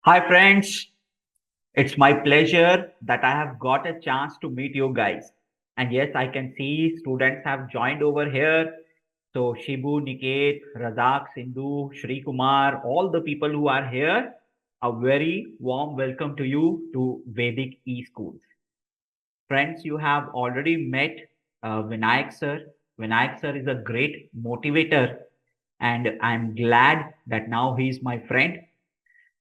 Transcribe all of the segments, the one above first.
Hi, friends. It's my pleasure that I have got a chance to meet you guys. And yes, I can see students have joined over here. So, Shibu, Niket, Razak, Sindhu, Shri Kumar, all the people who are here, a very warm welcome to you to Vedic e-schools. Friends, you have already met Vinayak sir. Vinayak sir is a great motivator, and I'm glad that now he is my friend.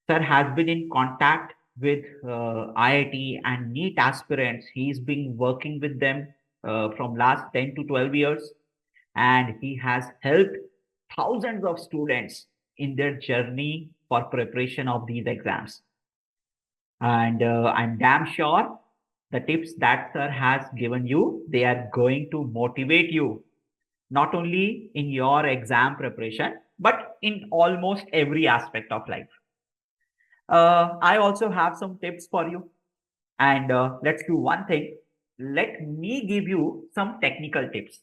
Sir has been in contact with IIT and NEET aspirants. He's been working with them from last 10 to 12 years, and he has helped thousands of students in their journey for preparation of these exams. And I'm damn sure the tips that sir has given you, they are going to motivate you not only in your exam preparation, but in almost every aspect of life. I also have some tips for you. And let's do one thing. Let me give you some technical tips.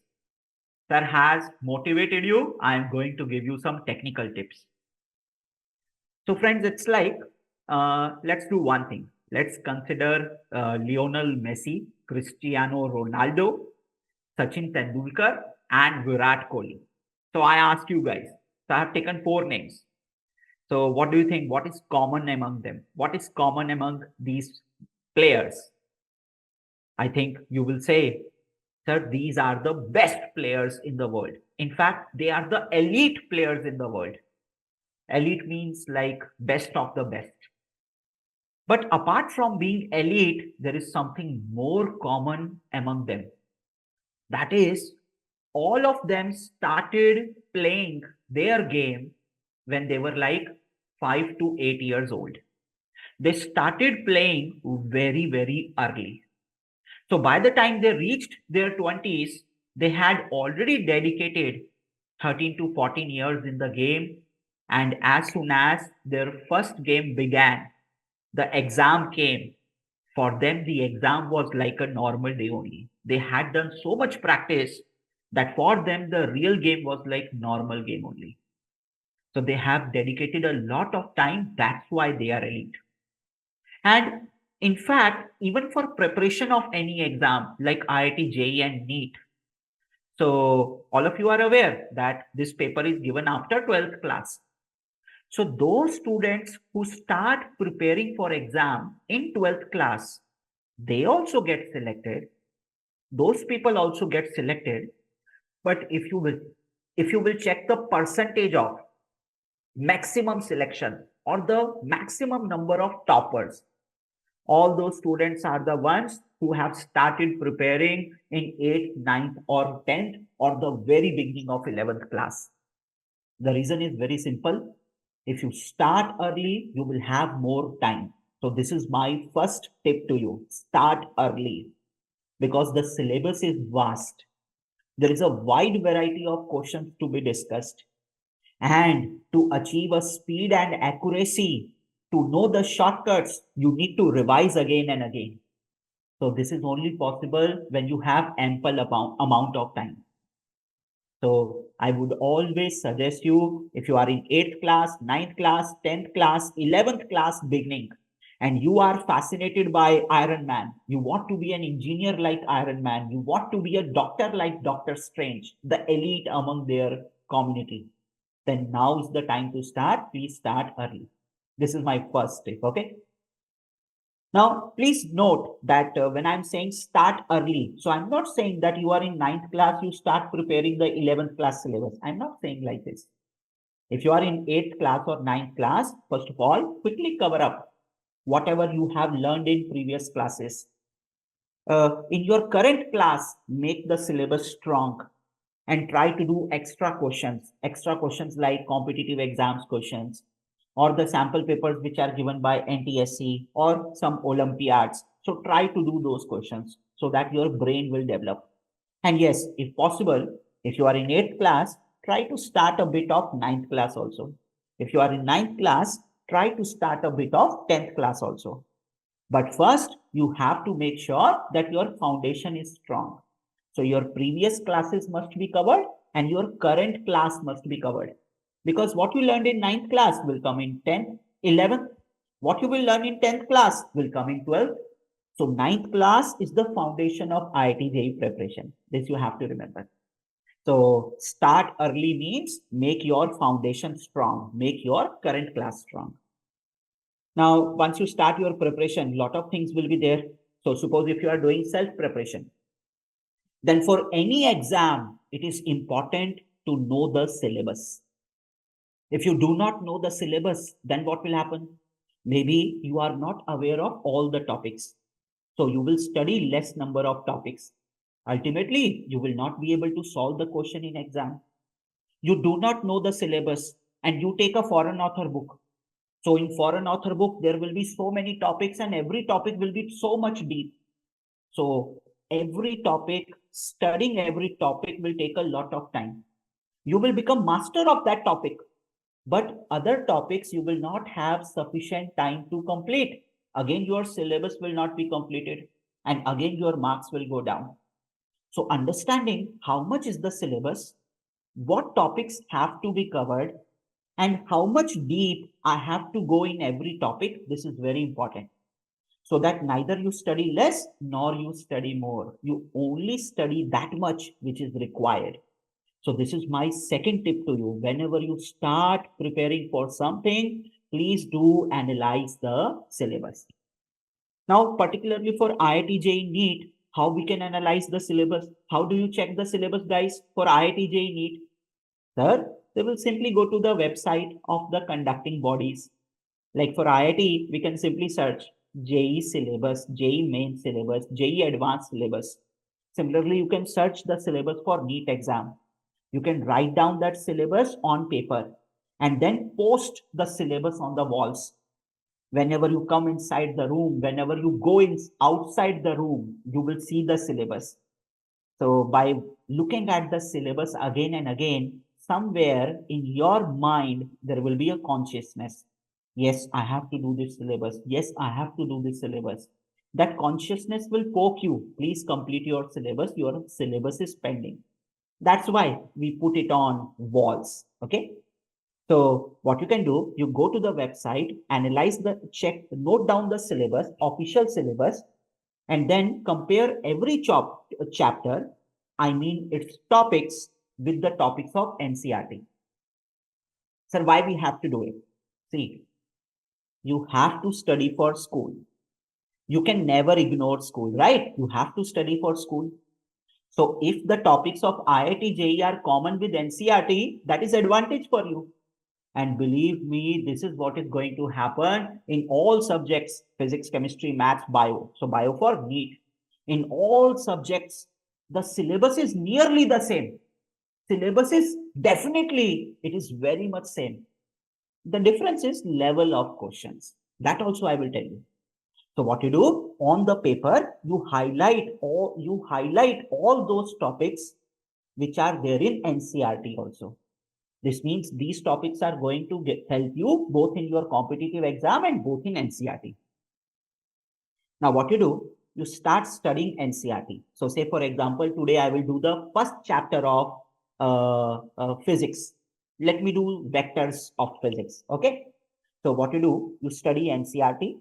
Sir has motivated you. I am going to give you some technical tips. So, friends, it's like let's do one thing. Let's consider Lionel Messi, Cristiano Ronaldo, Sachin Tendulkar, and Virat Kohli. So, I ask you guys. So, I have taken four names. So, what do you think? What is common among them? What is common among these players? I think you will say, sir, these are the best players in the world. In fact, they are the elite players in the world. Elite means like best of the best. But apart from being elite, there is something more common among them. That is, all of them started playing their game when they were like 5 to 8 years old. They started playing very, very early. So by the time they reached their 20s, they had already dedicated 13 to 14 years in the game. And as soon as their first game began, the exam came. For them, the exam was like a normal day only. They had done so much practice that for them, the real game was like normal game only. So they have dedicated a lot of time. That's why they are elite. And in fact, even for preparation of any exam like IIT, JEE, and NEET, so all of you are aware that this paper is given after 12th class. So those students who start preparing for exam in 12th class, they also get selected. Those people also get selected. But if you will check the percentage of maximum selection or the maximum number of toppers, all those students are the ones who have started preparing in 8th, 9th, or 10th, or the very beginning of 11th class. The reason is very simple. If you start early, you will have more time. So, this is my first tip to you, start early, because the syllabus is vast. There is a wide variety of questions to be discussed. And to achieve a speed and accuracy, to know the shortcuts, you need to revise again and again. So this is only possible when you have ample amount of time. So I would always suggest you, if you are in 8th class, 9th class, 10th class, 11th class beginning, and you are fascinated by Iron Man, you want to be an engineer like Iron Man, you want to be a doctor like Doctor Strange, the elite among their community, then now is the time to start. Please start early. This is my first tip. Okay. Now, please note that when I'm saying start early, so I'm not saying that you are in 9th class, you start preparing the 11th class syllabus. I'm not saying like this. If you are in 8th class or 9th class, first of all, quickly cover up whatever you have learned in previous classes. In your current class, make the syllabus strong and try to do extra questions like competitive exams questions or the sample papers which are given by NTSC or some Olympiads. So try to do those questions so that your brain will develop. And yes, if possible, if you are in 8th class, try to start a bit of 9th class also. If you are in 9th class, try to start a bit of 10th class also. But first, you have to make sure that your foundation is strong. So your previous classes must be covered and your current class must be covered. Because what you learned in 9th class will come in 10th, 11th. What you will learn in 10th class will come in 12th. So ninth class is the foundation of IIT JEE preparation. This you have to remember. So start early means make your foundation strong, make your current class strong. Now, once you start your preparation, lot of things will be there. So suppose if you are doing self-preparation, then for any exam, it is important to know the syllabus. If you do not know the syllabus, then what will happen? Maybe you are not aware of all the topics. So you will study less number of topics. Ultimately, you will not be able to solve the question in exam. You do not know the syllabus and you take a foreign author book. So in foreign author book, there will be so many topics and every topic will be so much deep. So every topic, studying every topic will take a lot of time. You will become master of that topic, but other topics you will not have sufficient time to complete. Again, your syllabus will not be completed and again your marks will go down. So understanding how much is the syllabus, what topics have to be covered, and how much deep I have to go in every topic, this is very important. So that neither you study less nor you study more. You only study that much which is required. So this is my second tip to you. Whenever you start preparing for something, please do analyze the syllabus. Now, particularly for IIT JEE NEET, how we can analyze the syllabus? How do you check the syllabus, guys, for IIT JEE NEET? Sir, they will simply go to the website of the conducting bodies. Like for IIT, we can simply search JEE syllabus, JEE main syllabus, JEE advanced syllabus. Similarly, you can search the syllabus for NEET exam. You can write down that syllabus on paper and then post the syllabus on the walls. Whenever you come inside the room, whenever you go in outside the room, you will see the syllabus. So by looking at the syllabus again and again, somewhere in your mind, there will be a consciousness. Yes, I have to do this syllabus. Yes, I have to do this syllabus. That consciousness will poke you. Please complete your syllabus. Your syllabus is pending. That's why we put it on walls. Okay. So what you can do, you go to the website, analyze the check, note down the syllabus, official syllabus, and then compare every chapter, I mean its topics, with the topics of NCERT. Sir, why we have to do it? See, you have to study for school. You can never ignore school, right? You have to study for school. So if the topics of IIT JEE are common with NCERT, that is advantage for you. And believe me, this is what is going to happen in all subjects, physics, chemistry, maths, bio. So bio for NEET. In all subjects, the syllabus is nearly the same. Syllabus is definitely, it is very much same. The difference is level of questions. That also I will tell you. So what you do on the paper, you highlight all those topics which are there in NCERT also. This means these topics are going to help you both in your competitive exam and both in NCERT. Now what you do, you start studying NCERT. So say for example, today I will do the first chapter of physics. Let me do vectors of physics. Okay. So what you do, you study NCERT,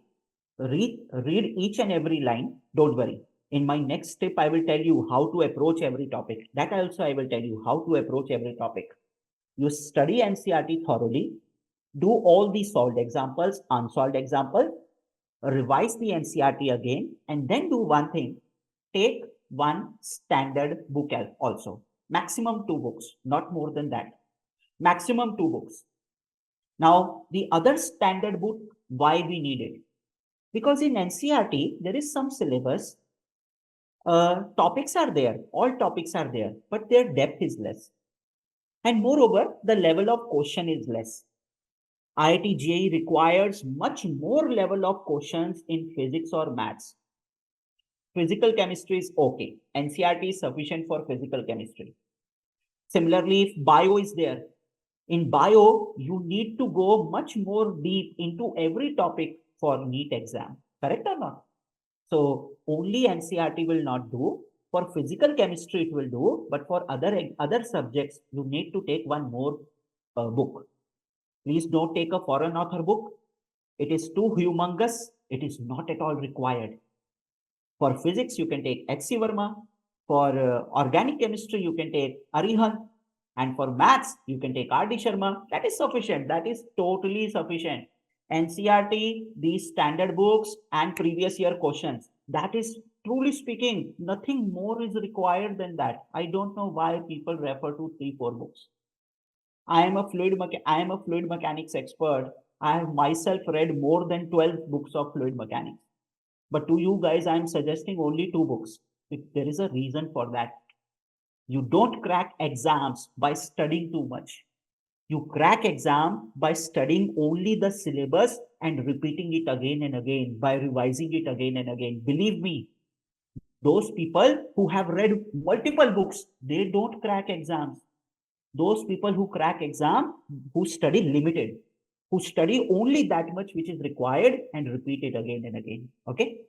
read each and every line. Don't worry. In my next step, I will tell you how to approach every topic. That also I will tell you how to approach every topic. You study NCERT thoroughly, do all the solved examples, unsolved examples, revise the NCERT again, and then do one thing. Take one standard book also. Maximum 2 books, not more than that. Maximum 2 books. Now, the other standard book, why we need it? Because in NCERT, there is some syllabus. Topics are there, all topics are there, but their depth is less. And moreover, the level of question is less. IIT JEE requires much more level of questions in physics or maths. Physical chemistry is okay. NCERT is sufficient for physical chemistry. Similarly, if bio is there, in bio, you need to go much more deep into every topic for NEET exam. Correct or not? So only NCERT will not do. For physical chemistry, it will do. But for other subjects, you need to take one more book. Please don't take a foreign author book. It is too humongous. It is not at all required. For physics, you can take H.C. Verma. For organic chemistry, you can take Arihan. And for maths, you can take R.D. Sharma. That is sufficient. That is totally sufficient. NCERT, these standard books and previous year questions. That is truly speaking, nothing more is required than that. I don't know why people refer to 3-4 books. I am a fluid mechanics expert. I have myself read more than 12 books of fluid mechanics. But to you guys, I am suggesting only 2 books. There is a reason for that. You don't crack exams by studying too much. You crack exam by studying only the syllabus and repeating it again and again, by revising it again and again. Believe me, those people who have read multiple books, they don't crack exams. Those people who crack exam, who study limited, who study only that much which is required and repeat it again and again. Okay.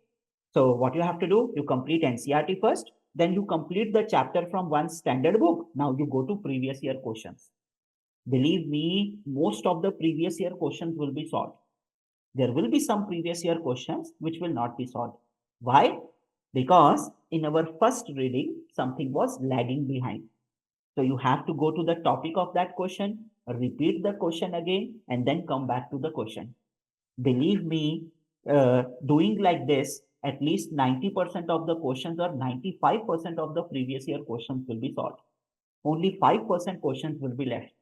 So what you have to do, you complete NCERT first, then you complete the chapter from one standard book. Now you go to previous year questions. Believe me, most of the previous year questions will be solved. There will be some previous year questions which will not be solved. Why? Because in our first reading, something was lagging behind. So you have to go to the topic of that question, repeat the question again, and then come back to the question. Believe me, doing like this, at least 90% of the questions or 95% of the previous year questions will be solved. Only 5% questions will be left.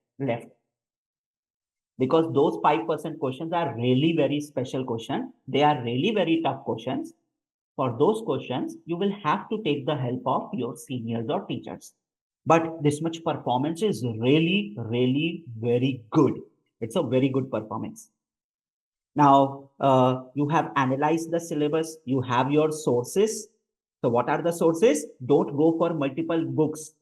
Because those 5% questions are really very special questions. They are really very tough questions. For those questions, you will have to take the help of your seniors or teachers. But this much performance is really, really very good. It's a very good performance. Now, you have analyzed the syllabus. You have your sources. So what are the sources? Don't go for multiple books.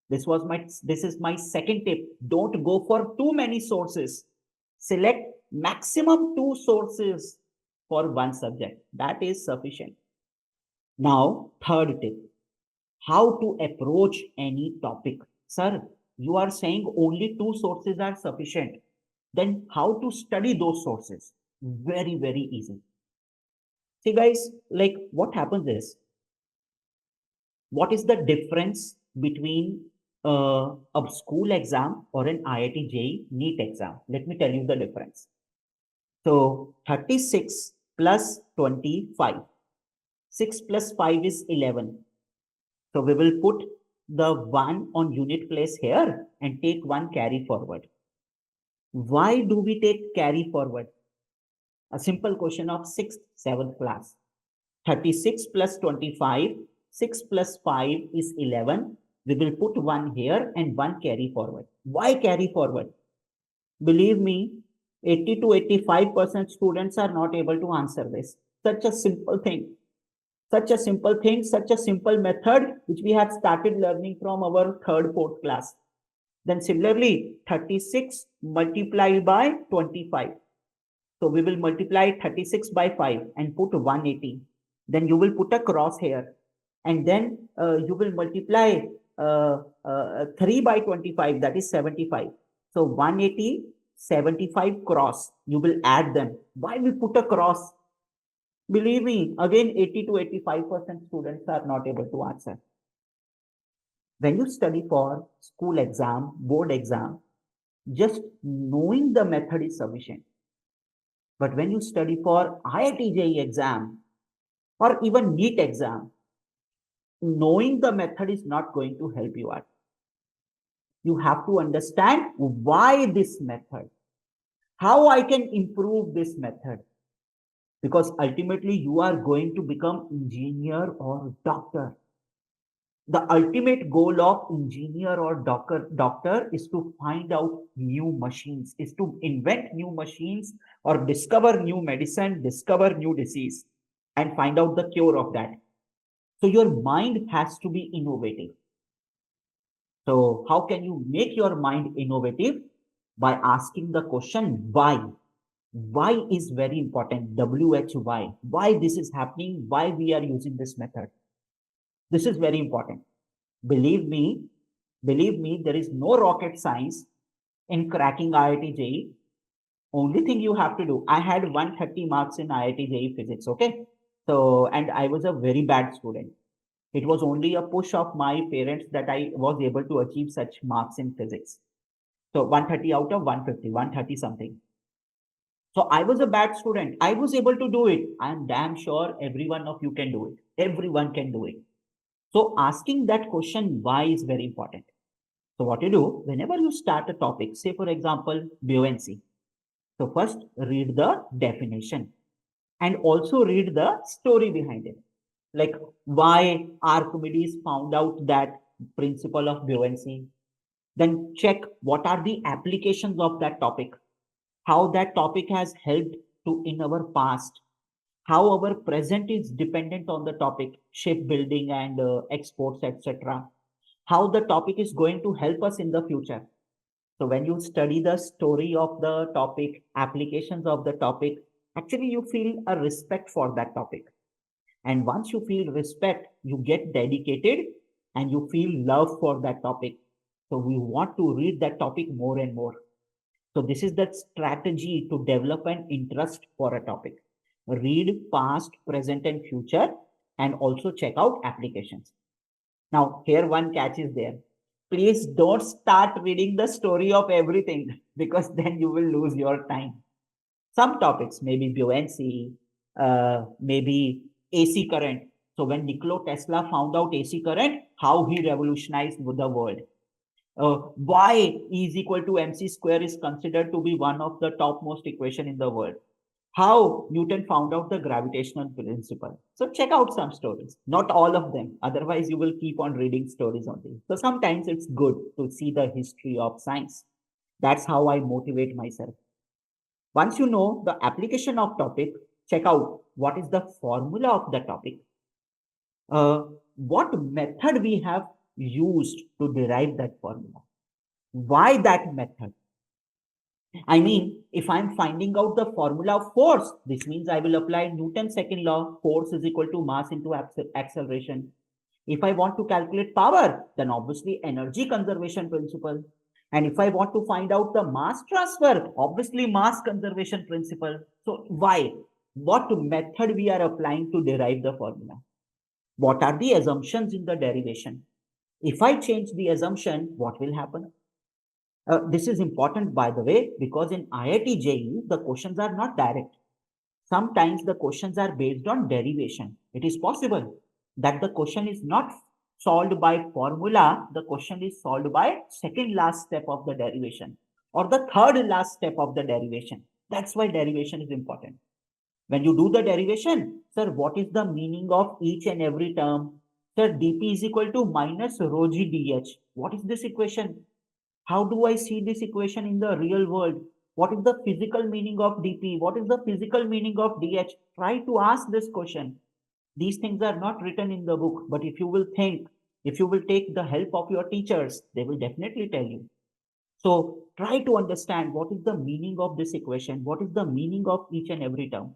This is my second tip. Don't go for too many sources. Select maximum 2 sources for one subject. That is sufficient. Now, third tip. How to approach any topic. Sir, you are saying only 2 sources are sufficient. Then how to study those sources? Very, very easy. See guys, like what happens is, what is the difference between a school exam or an IIT JEE NEET exam? Let me tell you the difference. So 36 plus 25. 6 plus 5 is 11. So we will put the 1 on unit place here and take 1 carry forward. Why do we take carry forward? A simple question of 6th, 7th class. 36 plus 25, 6 plus 5 is 11. We will put 1 here and 1 carry forward. Why carry forward? Believe me, 80 to 85% students are not able to answer this. Such a simple thing. Such a simple thing, such a simple method, which we have started learning from our 3rd, 4th class. Then similarly, 36 multiplied by 25. So we will multiply 36 by 5 and put 180. Then you will put a cross here. And then you will multiply 3 by 25, that is 75. So 180, 75 cross. You will add them. Why we put a cross? Believe me, again 80 to 85% students are not able to answer. When you study for school exam, board exam, just knowing the method is sufficient. But when you study for IIT JEE exam or even NEET exam, knowing the method is not going to help you out. You have to understand why this method, how I can improve this method. Because ultimately you are going to become engineer or doctor. The ultimate goal of engineer or doctor is to find out new machines, is to invent new machines or discover new medicine, discover new disease and find out the cure of that. So your mind has to be innovative. So how can you make your mind innovative? By asking the question why. Why is very important. WHY. Why this is happening? Why we are using this method? This is very important. Believe me, there is no rocket science in cracking IIT JEE. Only thing you have to do, I had 130 marks in IIT JEE physics, okay? So, and I was a very bad student. It was only a push of my parents that I was able to achieve such marks in physics. So 130 out of 150, 130 something. So I was a bad student. I was able to do it. I'm damn sure every one of you can do it. Everyone can do it. So asking that question why is very important. So what you do, whenever you start a topic, say for example, buoyancy. So first read the definition and also read the story behind it. Like why Archimedes found out that principle of buoyancy. Then check what are the applications of that topic, how that topic has helped to in our past, how our present is dependent on the topic, shipbuilding and exports, etc. How the topic is going to help us in the future. So when you study the story of the topic, applications of the topic, actually you feel a respect for that topic. And once you feel respect, you get dedicated and you feel love for that topic. So we want to read that topic more and more. So this is the strategy to develop an interest for a topic. Read past, present, and future, and also check out applications. Now, here one catch is there. Please don't start reading the story of everything because then you will lose your time. Some topics, maybe buoyancy, maybe AC current. So when Nikola Tesla found out AC current, how he revolutionized the world. Why E is equal to mc square is considered to be one of the topmost equation in the world. How Newton found out the gravitational principle. So check out some stories, not all of them. Otherwise, you will keep on reading stories only. So sometimes it's good to see the history of science. That's how I motivate myself. Once you know the application of topic, check out what is the formula of the topic. What method we have used to derive that formula. Why that method? I mean, if I'm finding out the formula of force, this means I will apply Newton's second law, force is equal to mass into acceleration. If I want to calculate power, then obviously energy conservation principle. And if I want to find out the mass transfer, obviously mass conservation principle. So why? What method we are applying to derive the formula? What are the assumptions in the derivation? If I change the assumption, what will happen? This is important, by the way, because in IIT JEE, the questions are not direct. Sometimes the questions are based on derivation. It is possible that the question is not solved by formula, the question is solved by second last step of the derivation or the third last step of the derivation. That's why derivation is important. When you do the derivation, sir, what is the meaning of each and every term? Sir, dp is equal to minus rho g dh. What is this equation? How do I see this equation in the real world? What is the physical meaning of dp? What is the physical meaning of dh? Try to ask this question. These things are not written in the book, but if you will think, if you will take the help of your teachers, they will definitely tell you. So try to understand what is the meaning of this equation, what is the meaning of each and every term.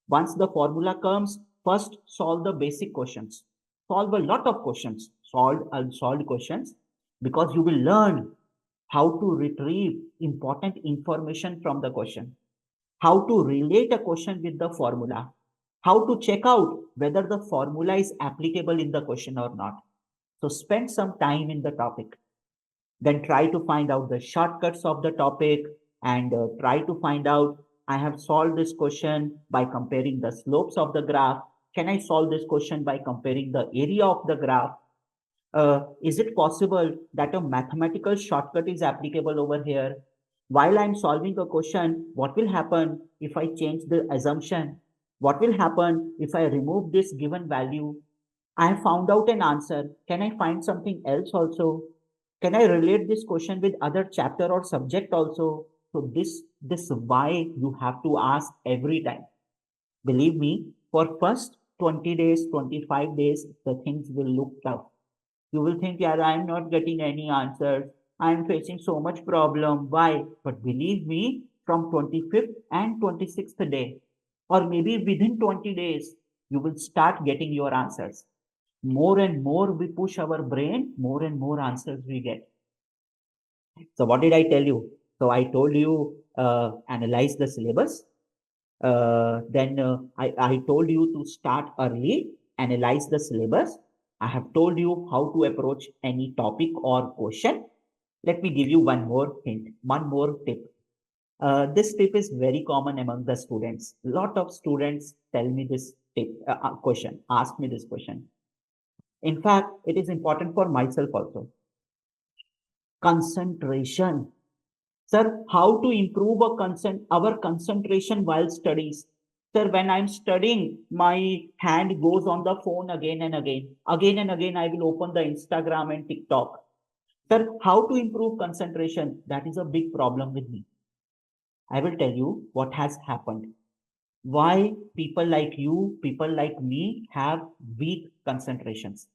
Once the formula comes, first solve the basic questions. Solve a lot of questions, solved unsolved questions, because you will learn how to retrieve important information from the question, how to relate a question with the formula, how to check out whether the formula is applicable in the question or not. So spend some time in the topic. Then try to find out the shortcuts of the topic and try to find out, I have solved this question by comparing the slopes of the graph. Can I solve this question by comparing the area of the graph? Is it possible that a mathematical shortcut is applicable over here? While I'm solving a question, what will happen if I change the assumption? What will happen if I remove this given value? I have found out an answer. Can I find something else also? Can I relate this question with other chapter or subject also? So this why you have to ask every time. Believe me, for first 20 days, 25 days, the things will look tough. You will think, yeah, I'm not getting any answers. I'm facing so much problem. Why? But believe me, from 25th and 26th day, or maybe within 20 days, you will start getting your answers. More and more we push our brain, more and more answers we get. So what did I tell you? So I told you analyze the syllabus. I told you to start early, analyze the syllabus. I have told you how to approach any topic or question. Let me give you one more hint, one more tip. This tip is very common among the students. A lot of students tell me this tip, ask me this question. In fact, it is important for myself also. Concentration. Sir, how to improve our concentration while studies? Sir, when I'm studying, my hand goes on the phone again and again. Again and again, I will open the Instagram and TikTok. Sir, how to improve concentration? That is a big problem with me. I will tell you what has happened. Why people like you, people like me have weak concentrations.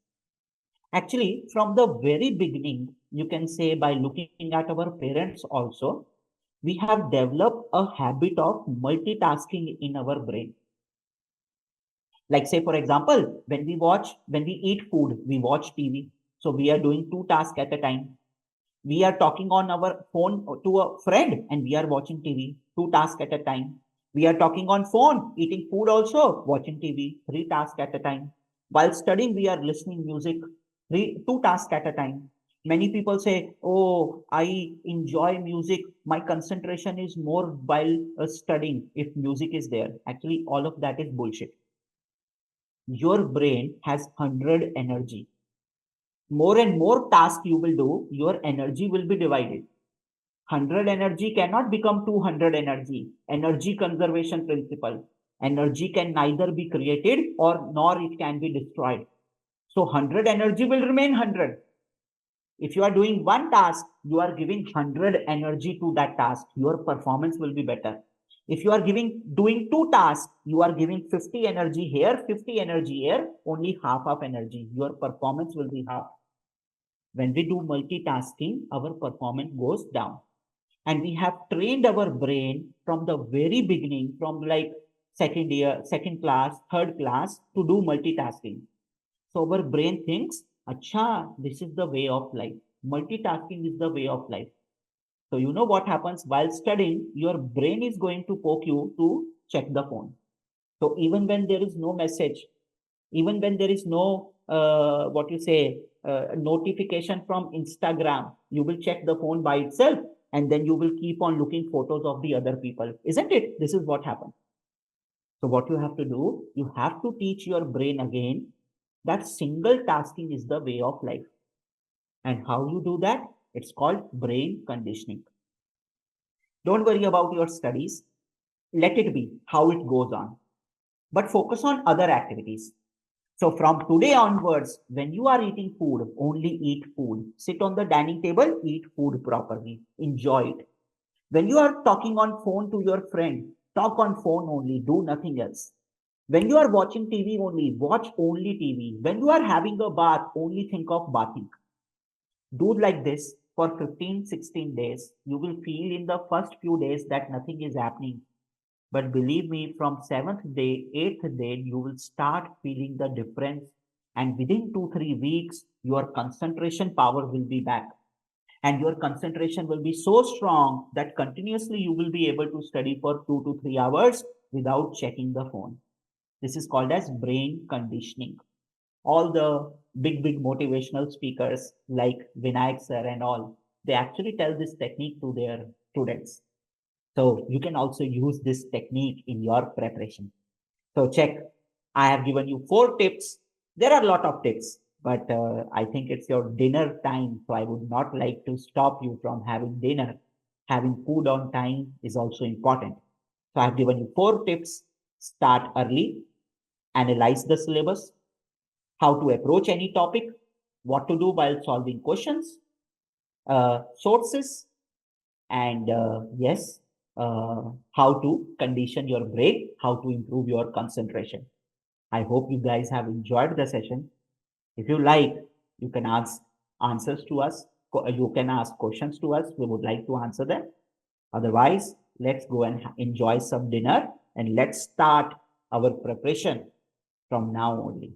Actually, from the very beginning, you can say by looking at our parents also, we have developed a habit of multitasking in our brain. Like say, for example, when we eat food, we watch TV. So we are doing two tasks at a time. We are talking on our phone to a friend and we are watching TV, two tasks at a time. We are talking on phone, eating food also, watching TV, three tasks at a time. While studying, we are listening music, two tasks at a time. Many people say, oh, I enjoy music. My concentration is more while studying if music is there. Actually, all of that is bullshit. Your brain has 100 energy. More and more tasks you will do, your energy will be divided. 100 energy cannot become 200 energy. Energy conservation principle. Energy can neither be created or nor it can be destroyed. So 100 energy will remain 100. If you are doing one task, you are giving 100 energy to that task. Your performance will be better. If you are doing two tasks, you are giving 50 energy here, 50 energy here, only half of energy. Your performance will be half. When we do multitasking, our performance goes down. And we have trained our brain from the very beginning, from like second year, second class, third class, to do multitasking. So our brain thinks, acha, this is the way of life. Multitasking is the way of life. So you know what happens while studying, your brain is going to poke you to check the phone. So even when there is no message, even when there is no, notification from Instagram, you will check the phone by itself and then you will keep on looking photos of the other people. Isn't it? This is what happens. So what you have to do, you have to teach your brain again that single tasking is the way of life. And how you do that? It's called brain conditioning. Don't worry about your studies. Let it be how it goes on. But focus on other activities. So from today onwards, when you are eating food, only eat food. Sit on the dining table, eat food properly. Enjoy it. When you are talking on phone to your friend, talk on phone only, do nothing else. When you are watching TV only, watch only TV. When you are having a bath, only think of bathing. Do like this for 15, 16 days. You will feel in the first few days that nothing is happening. But believe me, from 7th day, 8th day, you will start feeling the difference. And within 2, 3 weeks, your concentration power will be back. And your concentration will be so strong that continuously you will be able to study for 2 to 3 hours without checking the phone. This is called as brain conditioning. All the big motivational speakers like Vinayak sir and all, they actually tell this technique to their students. So you can also use this technique in your preparation. So check, I have given you 4 tips. There are a lot of tips, but I think it's your dinner time. So I would not like to stop you from having dinner. Having food on time is also important. So I have given you 4 tips. Start early, analyze the syllabus, how to approach any topic, what to do while solving questions, sources, and yes, how to condition your brain, how to improve your concentration. I hope you guys have enjoyed the session. If you like, you can ask answers to us. You can ask questions to us. We would like to answer them. Otherwise, let's go and enjoy some dinner and let's start our preparation from now only.